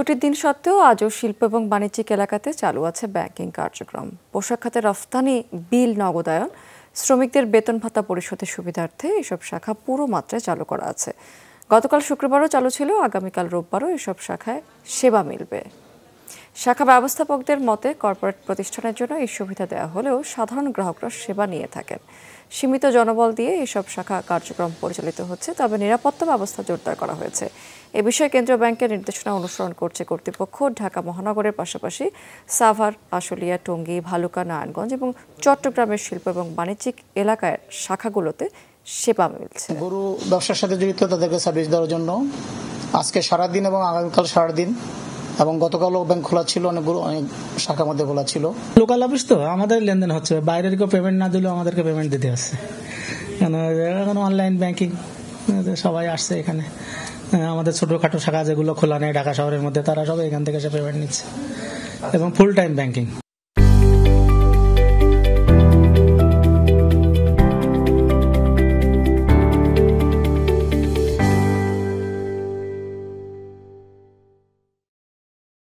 ছুটির দিন সত্ত্বেও আজও শিল্প এবং বাণিজ্যিক এলাকাতে চালু আছে ব্যাংকিং কার্যক্রম। পোশাক খাতে রফতানি বিল নগদায়ন, শ্রমিকদের বেতন ভাতা পরিশোধের সুবিধার্থে এসব শাখা পুরো মাত্রায় চালু করা আছে। গতকাল শুক্রবারও চালু ছিল, আগামীকাল রোববারও এসব শাখায় সেবা মিলবে। শাখা ব্যবস্থাপকদের মতে কর্পোরেট প্রতিষ্ঠানের জন্য এই সুবিধা দেওয়া হলেও সাধারণ গ্রাহকরা সেবা নিয়ে থাকেন। সীমিত জনবল দিয়ে এসব শাখা কার্যক্রম পরিচালিত হচ্ছে, তবে নিরাপত্তা ব্যবস্থা জোরদার করা হয়েছে। এ বিষয়ে কেন্দ্রীয় ব্যাংকের নির্দেশনা অনুসরণ করছে কর্তৃপক্ষ। ঢাকা মহানগরের পাশাপাশি সাভার, আশুলিয়া, টঙ্গী, ভালুকা, নারায়ণগঞ্জ এবং চট্টগ্রামের শিল্প এবং বাণিজ্যিক এলাকার শাখাগুলোতে সেবা মিলছে। গরু ব্যবসার সাথে জড়িত তাদেরকে সার্ভিস দেওয়ার জন্য আজকে সারাদিন এবং আগামীকাল সারাদিন এবং গতকালও ব্যাংক খোলা ছিল, অনেক শাখার মধ্যে খোলা ছিল। লোকাল অফিস তো আমাদের লেনদেন হচ্ছে, বাইরের কেউ পেমেন্ট না দিলেও আমাদেরকে পেমেন্ট দিতে হচ্ছে। এখন অনলাইন ব্যাংকিং সবাই আসছে এখানে। আমাদের ছোটখাটো শাখা যেগুলো খোলা নেই ঢাকা শহরের মধ্যে, তারা সবাই এখান থেকে এসে পেমেন্ট নিচ্ছে এবং ফুল টাইম ব্যাংকিং।